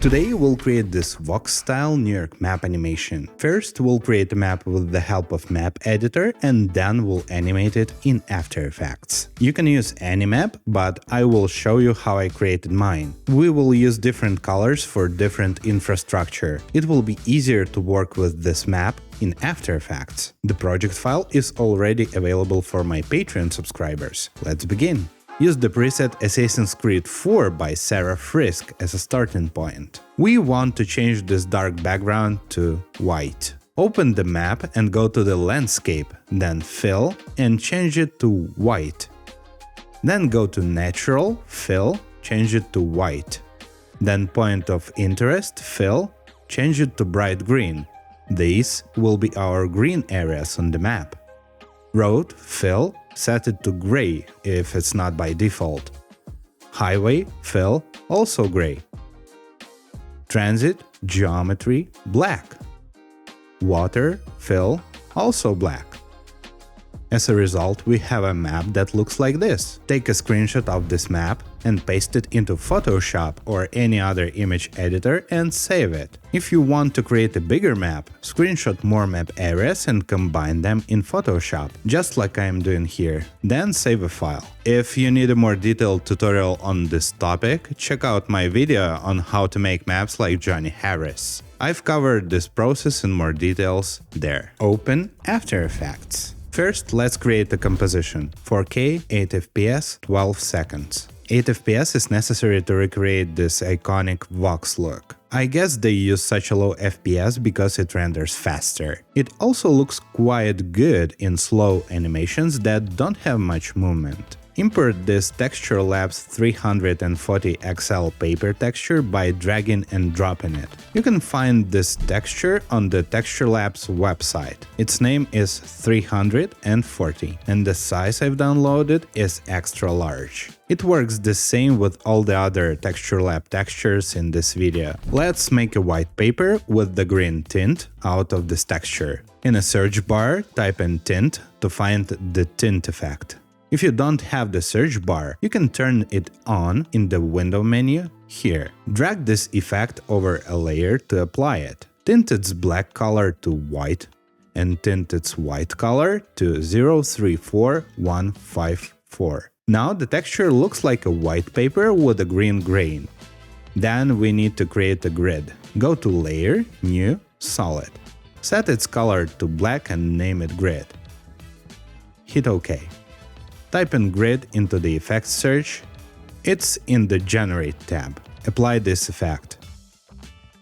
Today we'll create this Vox-style New York Map animation. First, we'll create a map with the help of Map Editor, and then we'll animate it in After Effects. You can use any map, but I will show you how I created mine. We will use different colors for different infrastructure. It will be easier to work with this map in After Effects. The project file is already available for my Patreon subscribers. Let's begin. Use the preset Assassin's Creed 4 by Sarah Frisk as a starting point. We want to change this dark background to white. Open the map and go to the landscape, then fill and change it to white. Then go to natural, fill, change it to white. Then point of interest, fill, change it to bright green. These will be our green areas on the map. Road, fill, set it to gray if it's not by default. Highway, fill, also gray. Transit, geometry, black. Water, fill, also black. As a result, we have a map that looks like this. Take a screenshot of this map and paste it into Photoshop or any other image editor and save it. If you want to create a bigger map, screenshot more map areas and combine them in Photoshop, just like I am doing here. Then save a file. If you need a more detailed tutorial on this topic, check out my video on how to make maps like Johnny Harris. I've covered this process in more details there. Open After Effects. First, let's create a composition. 4K, 8 FPS, 12 seconds. 8 FPS is necessary to recreate this iconic Vox look. I guess they use such a low FPS because it renders faster. It also looks quite good in slow animations that don't have much movement. Import this Texture Labs 340 XL paper texture by dragging and dropping it. You can find this texture on the Texture Labs website. Its name is 340, and the size I've downloaded is extra large. It works the same with all the other Texture Lab textures in this video. Let's make a white paper with the green tint out of this texture. In a search bar, type in tint to find the tint effect. If you don't have the search bar, you can turn it on in the window menu here. Drag this effect over a layer to apply it. Tint its black color to white and tint its white color to 034154. Now the texture looks like a white paper with a green grain. Then we need to create a grid. Go to Layer, New, Solid. Set its color to black and name it Grid. Hit OK. Type in grid into the effects search. It's in the Generate tab. Apply this effect.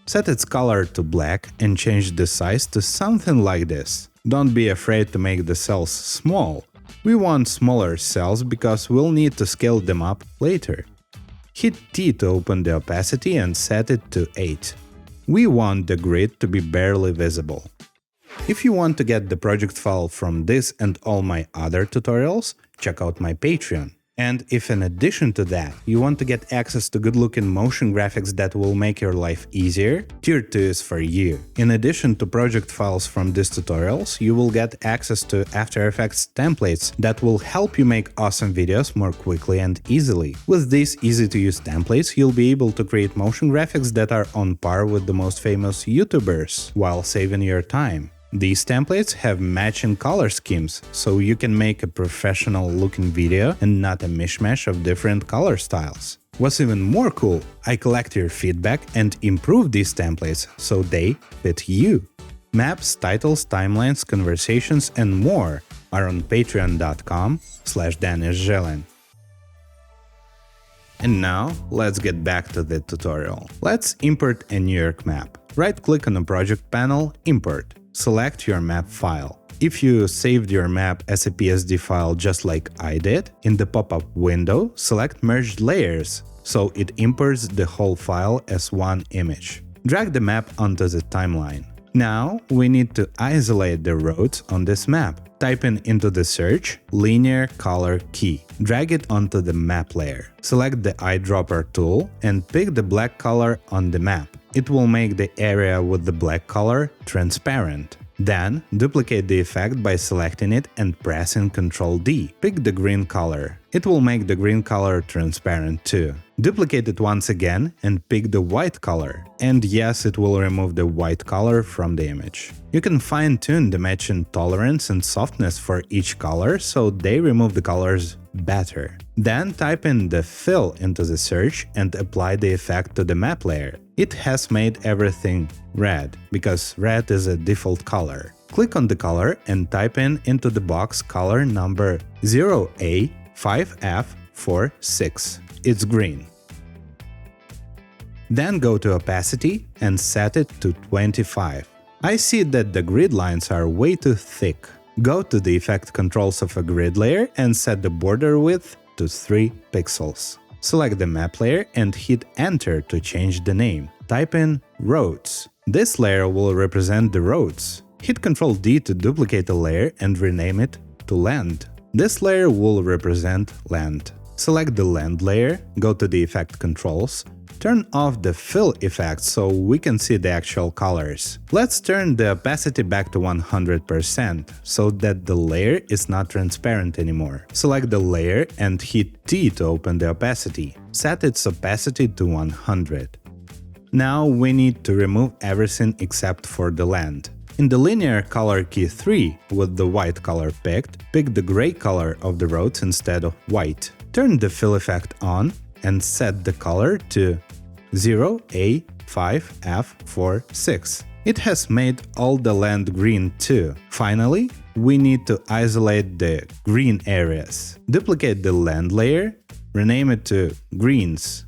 Set its color to black and change the size to something like this. Don't be afraid to make the cells small. We want smaller cells because we'll need to scale them up later. Hit T to open the opacity and set it to 8. We want the grid to be barely visible. If you want to get the project file from this and all my other tutorials, check out my Patreon. And if in addition to that, you want to get access to good-looking motion graphics that will make your life easier, Tier 2 is for you. In addition to project files from these tutorials, you will get access to After Effects templates that will help you make awesome videos more quickly and easily. With these easy-to-use templates, you'll be able to create motion graphics that are on par with the most famous YouTubers, while saving your time. These templates have matching color schemes, so you can make a professional-looking video and not a mishmash of different color styles. What's even more cool, I collect your feedback and improve these templates so they fit you. Maps, titles, timelines, conversations, and more are on patreon.com/DenisZhelin. And now, let's get back to the tutorial. Let's import a New York map. Right-click on the project panel, Import. Select your map file. If you saved your map as a PSD file just like I did, in the pop-up window, select Merged Layers, so it imports the whole file as one image. Drag the map onto the timeline. Now we need to isolate the roads on this map. Type in into the search linear color key. Drag it onto the map layer. Select the eyedropper tool and pick the black color on the map. It will make the area with the black color transparent. Then, duplicate the effect by selecting it and pressing Ctrl D. Pick the green color. It will make the green color transparent too. Duplicate it once again and pick the white color. And yes, it will remove the white color from the image. You can fine-tune the matching tolerance and softness for each color so they remove the colors better. Then type in the fill into the search and apply the effect to the map layer. It has made everything red, because red is a default color. Click on the color and type into the box color number 0A5F46. It's green. Then go to opacity and set it to 25. I see that the grid lines are way too thick. Go to the effect controls of a grid layer and set the border width to 3 pixels. Select the map layer and hit Enter to change the name. Type in roads. This layer will represent the roads. Hit Ctrl D to duplicate the layer and rename it to land. This layer will represent land. Select the land layer, go to the effect controls, turn off the fill effect so we can see the actual colors. Let's turn the opacity back to 100% so that the layer is not transparent anymore. Select the layer and hit T to open the opacity. Set its opacity to 100. Now we need to remove everything except for the land. In the linear color key 3, with the white color picked, pick the gray color of the roads instead of white. Turn the fill effect on and set the color to 0A5F46. It has made all the land green too. Finally, we need to isolate the green areas. Duplicate the land layer, rename it to greens.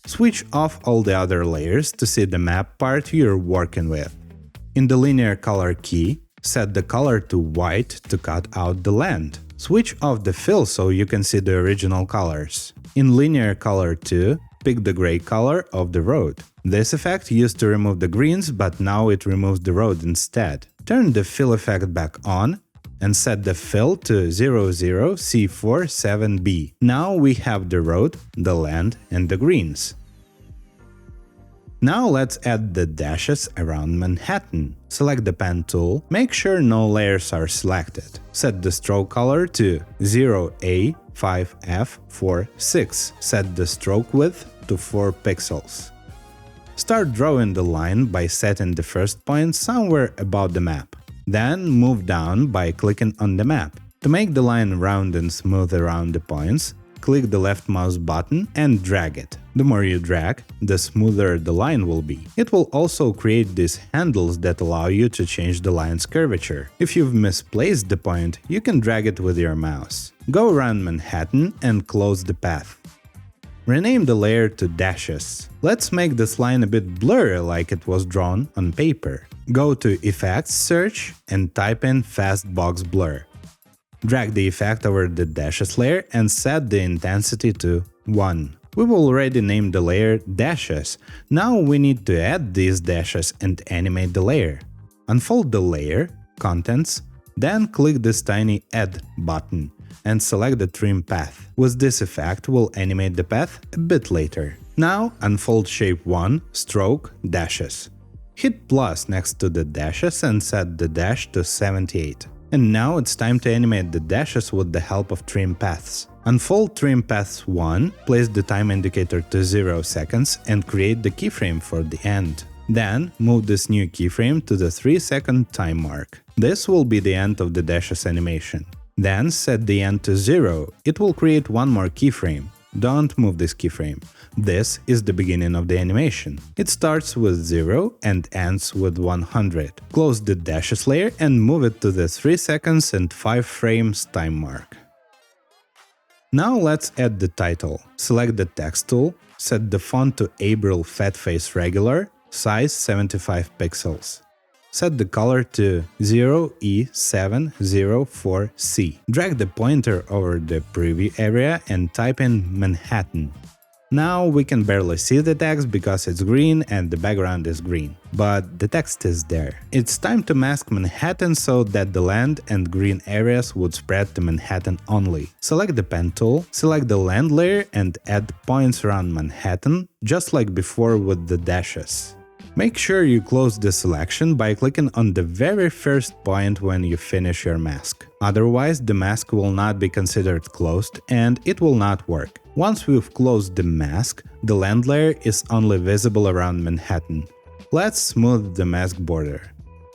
Switch off all the other layers to see the map part you're working with. In the linear color key, set the color to white to cut out the land. Switch off the fill so you can see the original colors. In linear color 2, pick the gray color of the road. This effect used to remove the greens, but now it removes the road instead. Turn the fill effect back on and set the fill to 00C47B. Now we have the road, the land, and the greens. Now let's add the dashes around Manhattan. Select the pen tool, make sure no layers are selected. Set the stroke color to 0A5F46. Set the stroke width to 4 pixels. Start drawing the line by setting the first point somewhere above the map. Then move down by clicking on the map. To make the line round and smooth around the points, click the left mouse button and drag it. The more you drag, the smoother the line will be. It will also create these handles that allow you to change the line's curvature. If you've misplaced the point, you can drag it with your mouse. Go around Manhattan and close the path. Rename the layer to dashes. Let's make this line a bit blurry like it was drawn on paper. Go to Effects Search and type in Fast Box Blur. Drag the effect over the dashes layer and set the intensity to 1. We've already named the layer dashes. Now we need to add these dashes and animate the layer. Unfold the layer, Contents, then click this tiny Add button and select the trim path. With this effect, we'll animate the path a bit later. Now unfold shape 1, stroke, dashes. Hit plus next to the dashes and set the dash to 78. And now it's time to animate the dashes with the help of trim paths. Unfold trim paths 1, place the time indicator to 0 seconds and create the keyframe for the end. Then move this new keyframe to the 3-second time mark. This will be the end of the dashes animation. Then set the end to 0. It will create one more keyframe. Don't move this keyframe. This is the beginning of the animation. It starts with 0 and ends with 100. Close the dashes layer and move it to the 3 seconds and 5 frames time mark. Now let's add the title. Select the text tool, set the font to April Fat Face Regular, size 75 pixels. Set the color to 0E704C. Drag the pointer over the preview area and type in Manhattan. Now we can barely see the text because it's green and the background is green. But the text is there. It's time to mask Manhattan so that the land and green areas would spread to Manhattan only. Select the pen tool, select the land layer and add points around Manhattan, just like before with the dashes. Make sure you close the selection by clicking on the very first point when you finish your mask. Otherwise, the mask will not be considered closed and it will not work. Once we've closed the mask, the land layer is only visible around Manhattan. Let's smooth the mask border.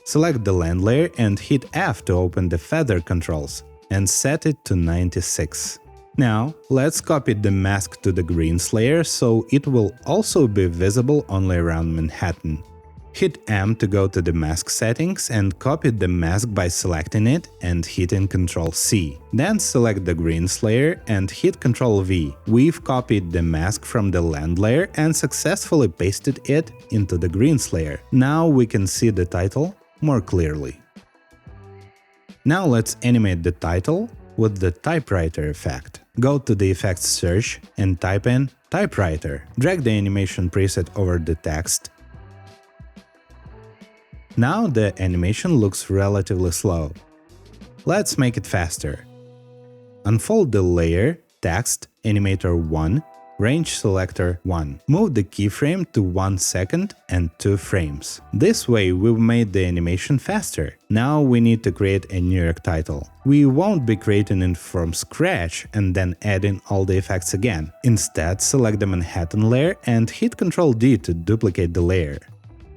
Select the land layer and hit F to open the feather controls and set it to 96. Now, let's copy the mask to the greens layer so it will also be visible only around Manhattan. Hit M to go to the mask settings and copy the mask by selecting it and hitting Ctrl C. Then select the greens layer and hit Ctrl V. We've copied the mask from the land layer and successfully pasted it into the greens layer. Now we can see the title more clearly. Now let's animate the title with the typewriter effect. Go to the effects search and type in typewriter. Drag the animation preset over the text. Now the animation looks relatively slow. Let's make it faster. Unfold the layer, text, animator 1, range selector 1. Move the keyframe to 1 second and 2 frames. This way we've made the animation faster. Now we need to create a New York title. We won't be creating it from scratch and then adding all the effects again. Instead, select the Manhattan layer and hit Ctrl D to duplicate the layer.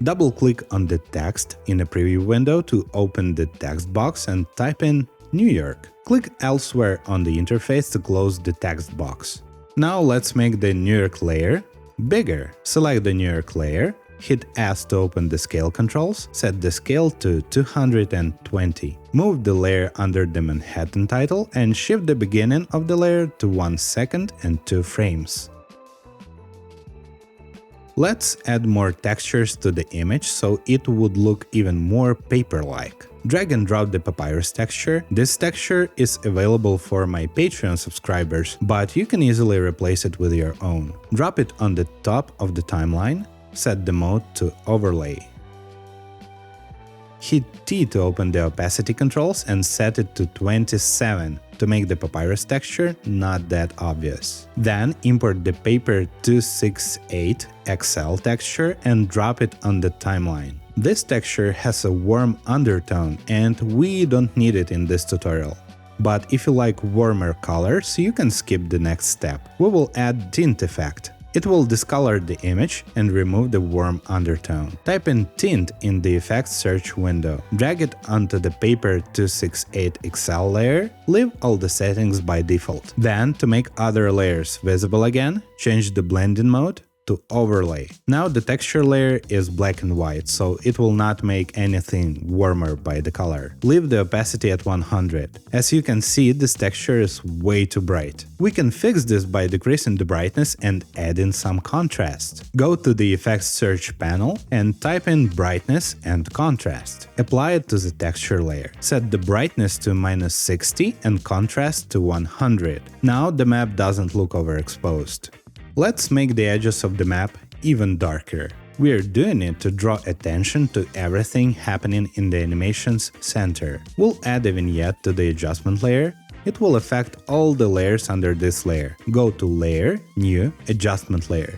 Double-click on the text in a preview window to open the text box and type in New York. Click elsewhere on the interface to close the text box. Now let's make the New York layer bigger. Select the New York layer, hit S to open the scale controls, set the scale to 220. Move the layer under the Manhattan title and shift the beginning of the layer to 1 second and 2 frames. Let's add more textures to the image so it would look even more paper-like. Drag and drop the papyrus texture. This texture is available for my Patreon subscribers, but you can easily replace it with your own. Drop it on the top of the timeline, set the mode to overlay. Hit T to open the opacity controls and set it to 27 to make the papyrus texture not that obvious. Then import the Paper 268 XL texture and drop it on the timeline. This texture has a warm undertone and we don't need it in this tutorial. But if you like warmer colors, you can skip the next step. We will add tint effect. It will discolor the image and remove the warm undertone. Type in tint in the effects search window. Drag it onto the Paper 268 XL layer. Leave all the settings by default. Then, to make other layers visible again, change the blending mode to overlay. Now the texture layer is black and white, so it will not make anything warmer by the color. Leave the opacity at 100. As you can see, this texture is way too bright. We can fix this by decreasing the brightness and adding some contrast. Go to the effects search panel and type in brightness and contrast. Apply it to the texture layer. Set the brightness to -60 and contrast to 100. Now the map doesn't look overexposed. Let's make the edges of the map even darker. We are doing it to draw attention to everything happening in the animation's center. We'll add a vignette to the adjustment layer. It will affect all the layers under this layer. Go to Layer, New, Adjustment Layer.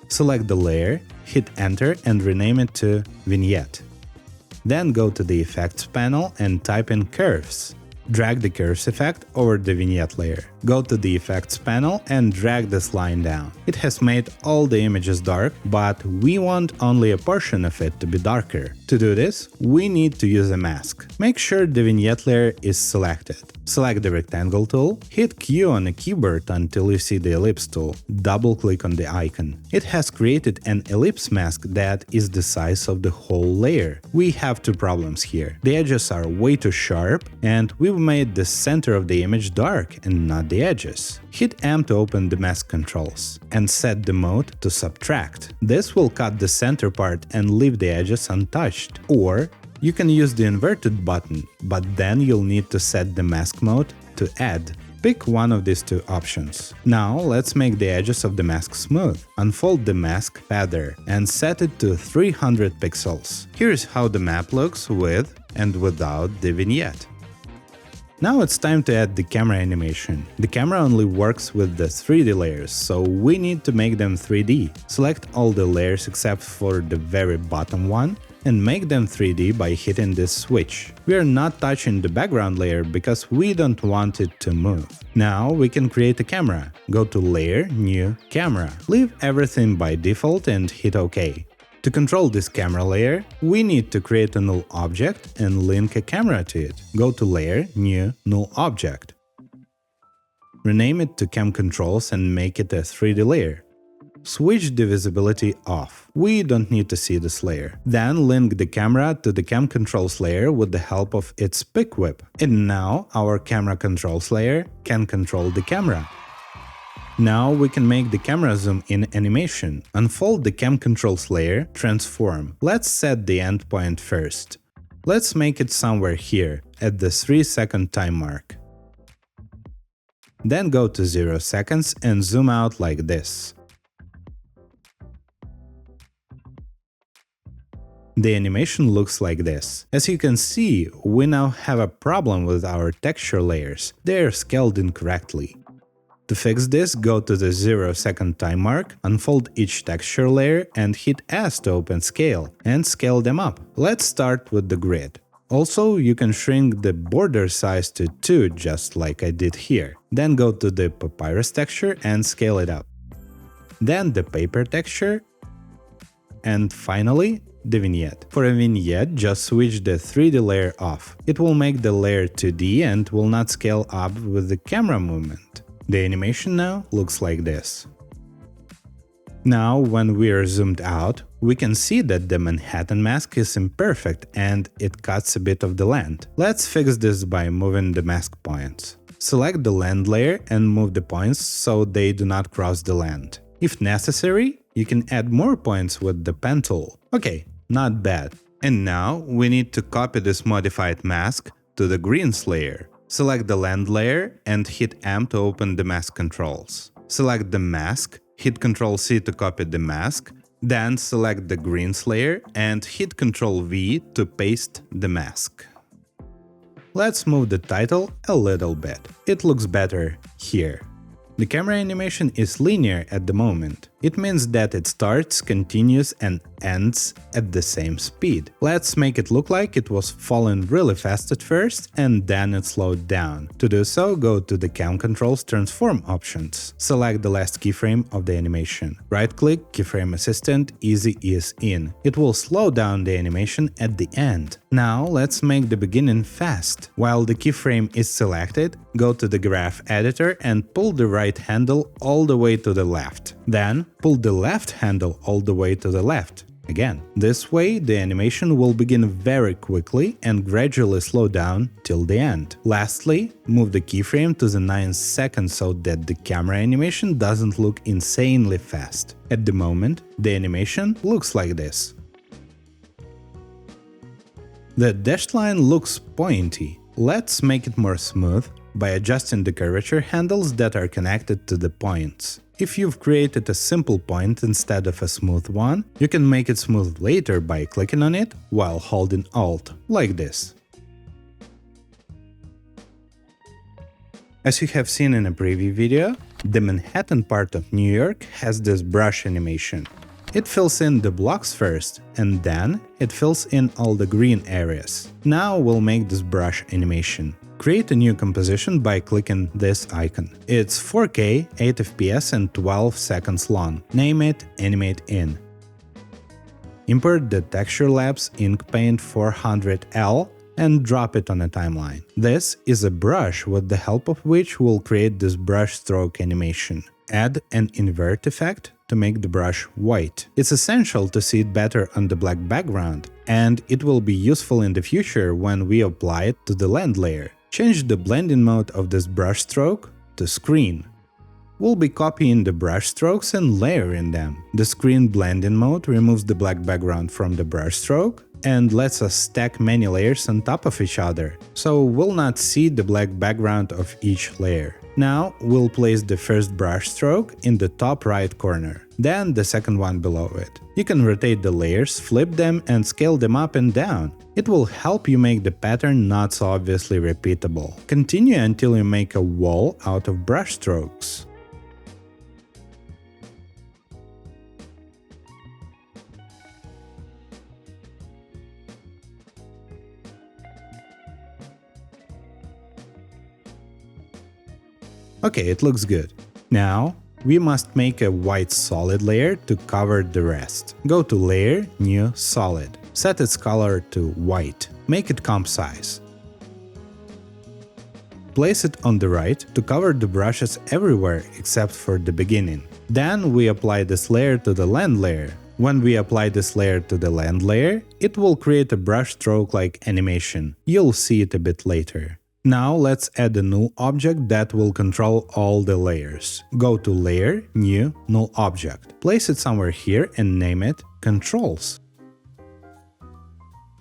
Select the layer, hit Enter and rename it to Vignette. Then go to the Effects panel and type in Curves. Drag the curves effect over the vignette layer. Go to the effects panel and drag this line down. It has made all the images dark, but we want only a portion of it to be darker. To do this, we need to use a mask. Make sure the vignette layer is selected. Select the rectangle tool, hit Q on a keyboard until you see the ellipse tool. Double-click on the icon. It has created an ellipse mask that is the size of the whole layer. We have two problems here. The edges are way too sharp, and we've made the center of the image dark and not the edges. Hit M to open the mask controls and set the mode to subtract. This will cut the center part and leave the edges untouched. Or you can use the inverted button, but then you'll need to set the mask mode to add. Pick one of these two options. Now let's make the edges of the mask smooth. Unfold the mask feather and set it to 300 pixels. Here's how the map looks with and without the vignette. Now it's time to add the camera animation. The camera only works with the 3D layers, so we need to make them 3D. Select all the layers except for the very bottom one and make them 3D by hitting this switch. We are not touching the background layer because we don't want it to move. Now we can create a camera. Go to Layer, New, Camera. Leave everything by default and hit OK. To control this camera layer, we need to create a null object and link a camera to it. Go to Layer, New, Null Object. Rename it to Cam Controls and make it a 3D layer. Switch the visibility off. We don't need to see this layer. Then link the camera to the Cam Controls layer with the help of its pick whip. And now our Camera Controls layer can control the camera. Now we can make the camera zoom in animation. Unfold the Cam Controls layer, transform. Let's set the endpoint first. Let's make it somewhere here, at the 3-second time mark. Then go to 0 seconds and zoom out like this. The animation looks like this. As you can see, we now have a problem with our texture layers. They are scaled incorrectly. To fix this, go to the 0-second time mark, unfold each texture layer and hit S to open scale, and scale them up. Let's start with the grid. Also, you can shrink the border size to 2, just like I did here. Then go to the papyrus texture and scale it up. Then the paper texture, and finally, the vignette. For a vignette, just switch the 3D layer off. It will make the layer 2D and will not scale up with the camera movement. The animation now looks like this. Now, when we are zoomed out, we can see that the Manhattan mask is imperfect and it cuts a bit of the land. Let's fix this by moving the mask points. Select the land layer and move the points so they do not cross the land. If necessary, you can add more points with the pen tool. Okay, not bad. And now we need to copy this modified mask to the greens layer. Select the land layer and hit M to open the mask controls. Select the mask, hit Ctrl+C to copy the mask, then select the greens layer and hit Ctrl+V to paste the mask. Let's move the title a little bit. It looks better here. The camera animation is linear at the moment. It means that it starts, continues and ends at the same speed. Let's make it look like it was falling really fast at first and then it slowed down. To do so, go to the Cam Controls Transform options. Select the last keyframe of the animation. Right-click Keyframe Assistant Easy Ease In. It will slow down the animation at the end. Now let's make the beginning fast. While the keyframe is selected, go to the Graph Editor and pull the right handle all the way to the left. Then pull the left handle all the way to the left. Again. This way, the animation will begin very quickly and gradually slow down till the end. Lastly, move the keyframe to the 9th second so that the camera animation doesn't look insanely fast. At the moment, the animation looks like this. The dashed line looks pointy. Let's make it more smooth by adjusting the curvature handles that are connected to the points. If you've created a simple point instead of a smooth one, you can make it smooth later by clicking on it while holding Alt, like this. As you have seen in a previous video, the Manhattan part of New York has this brush animation. It fills in the blocks first, and then it fills in all the green areas. Now we'll make this brush animation. Create a new composition by clicking this icon. It's 4K, 8 FPS and 12 seconds long. Name it Animate In. Import the Texture Labs Ink Paint 400L and drop it on a timeline. This is a brush with the help of which we'll create this brush stroke animation. Add an invert effect to make the brush white. It's essential to see it better on the black background, and it will be useful in the future when we apply it to the land layer. Change the blending mode of this brush stroke to screen. We'll be copying the brush strokes and layering them. The screen blending mode removes the black background from the brush stroke and lets us stack many layers on top of each other, so we'll not see the black background of each layer. Now we'll place the first brush stroke in the top right corner, then the second one below it. You can rotate the layers, flip them, and scale them up and down. It will help you make the pattern not so obviously repeatable. Continue until you make a wall out of brush strokes. Okay, it looks good. Now, we must make a white solid layer to cover the rest. Go to Layer, New, Solid. Set its color to white. Make it comp size. Place it on the right to cover the brushes everywhere except for the beginning. Then we apply this layer to the land layer. When we apply this layer to the land layer, it will create a brush stroke-like animation. You'll see it a bit later. Now let's add a null object that will control all the layers. Go to Layer, New, Null Object. Place it somewhere here and name it Controls.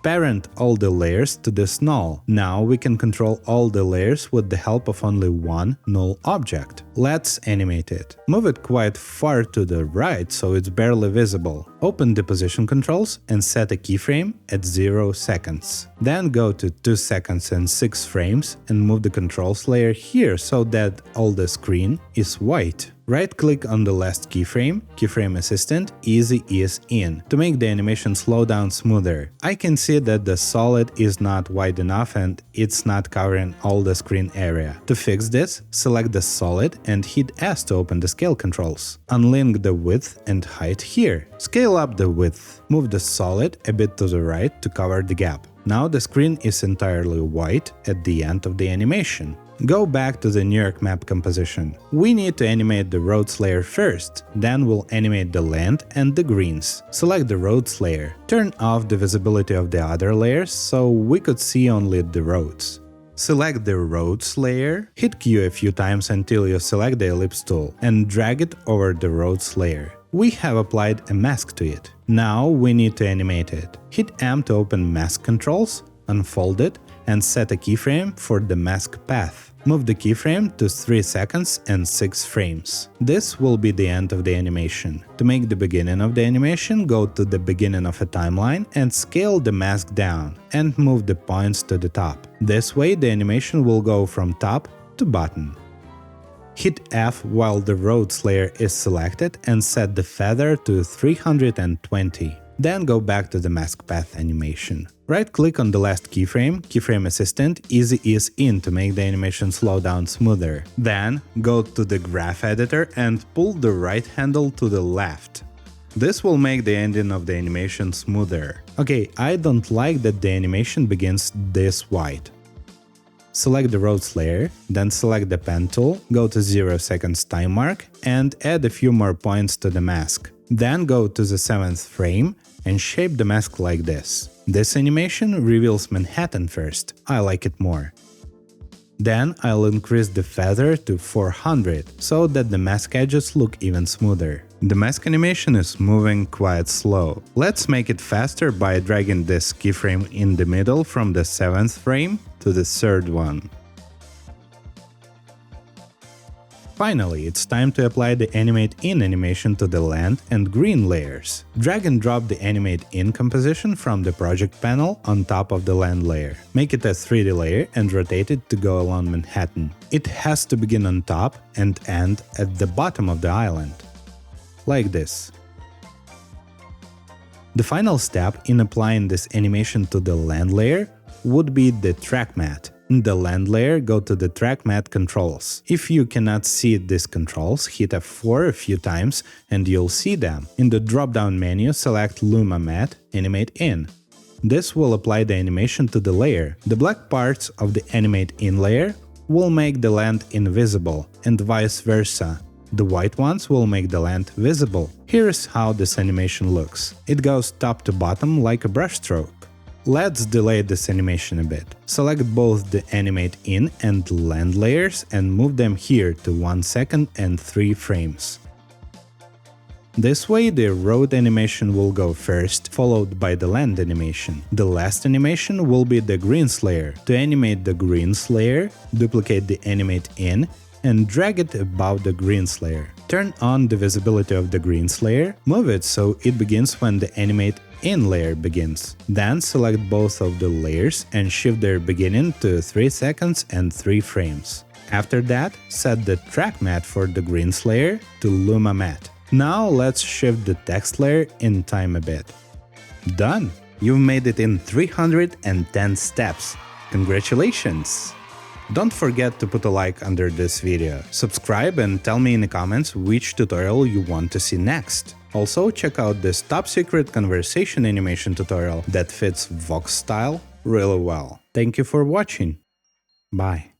Parent all the layers to this null. Now we can control all the layers with the help of only one null object. Let's animate it. Move it quite far to the right so it's barely visible. Open the position controls and set a keyframe at 0 seconds. Then go to 2 seconds and 6 frames and move the controls layer here so that all the screen is white. Right-click on the last keyframe, Keyframe Assistant, Easy Ease In, to make the animation slow down smoother. I can see that the solid is not wide enough and it's not covering all the screen area. To fix this, select the solid and hit S to open the scale controls. Unlink the width and height here. Scale up the width. Move the solid a bit to the right to cover the gap. Now the screen is entirely white at the end of the animation. Go back to the New York Map composition. We need to animate the roads layer first, then we'll animate the land and the greens. Select the roads layer. Turn off the visibility of the other layers so we could see only the roads. Select the roads layer, hit Q a few times until you select the ellipse tool, and drag it over the roads layer. We have applied a mask to it. Now we need to animate it. Hit M to open mask controls, unfold it, and set a keyframe for the mask path. Move the keyframe to 3 seconds and 6 frames. This will be the end of the animation. To make the beginning of the animation, go to the beginning of a timeline and scale the mask down, and move the points to the top. This way the animation will go from top to bottom. Hit F while the roads layer is selected and set the feather to 320. Then go back to the mask path animation. Right-click on the last keyframe, Keyframe Assistant, Easy Ease In to make the animation slow down smoother. Then go to the graph editor and pull the right handle to the left. This will make the ending of the animation smoother. Okay, I don't like that the animation begins this white. Select the roads layer, then select the pen tool, go to 0 seconds time mark, and add a few more points to the mask. Then go to the 7th frame and shape the mask like this. This animation reveals Manhattan first, I like it more. Then I'll increase the feather to 400, so that the mask edges look even smoother. The mask animation is moving quite slow. Let's make it faster by dragging this keyframe in the middle from the 7th frame to the 3rd one. Finally, it's time to apply the Animate In animation to the land and green layers. Drag and drop the Animate In composition from the project panel on top of the land layer. Make it a 3D layer and rotate it to go along Manhattan. It has to begin on top and end at the bottom of the island. Like this. The final step in applying this animation to the land layer would be the track matte. In the land layer, go to the track matte controls. If you cannot see these controls, hit F4 a few times and you'll see them. In the drop-down menu, select Luma Matte, Animate In. This will apply the animation to the layer. The black parts of the Animate In layer will make the land invisible, and vice versa. The white ones will make the land visible. Here's how this animation looks. It goes top to bottom like a brushstroke. Let's delay this animation a bit. Select both the Animate In and Land layers and move them here to 1 second and 3 frames. This way the road animation will go first, followed by the land animation. The last animation will be the greens layer. To animate the greens layer, duplicate the Animate In and drag it above the greens layer. Turn on the visibility of the greens layer, move it so it begins when the Animate In layer begins. Then select both of the layers and shift their beginning to 3 seconds and 3 frames. After that, set the track matte for the greens layer to Luma matte. Now let's shift the text layer in time a bit. Done! You've made it in 310 steps. Congratulations! Don't forget to put a like under this video, subscribe and tell me in the comments which tutorial you want to see next. Also, check out this top secret conversation animation tutorial that fits Vox style really well. Thank you for watching. Bye.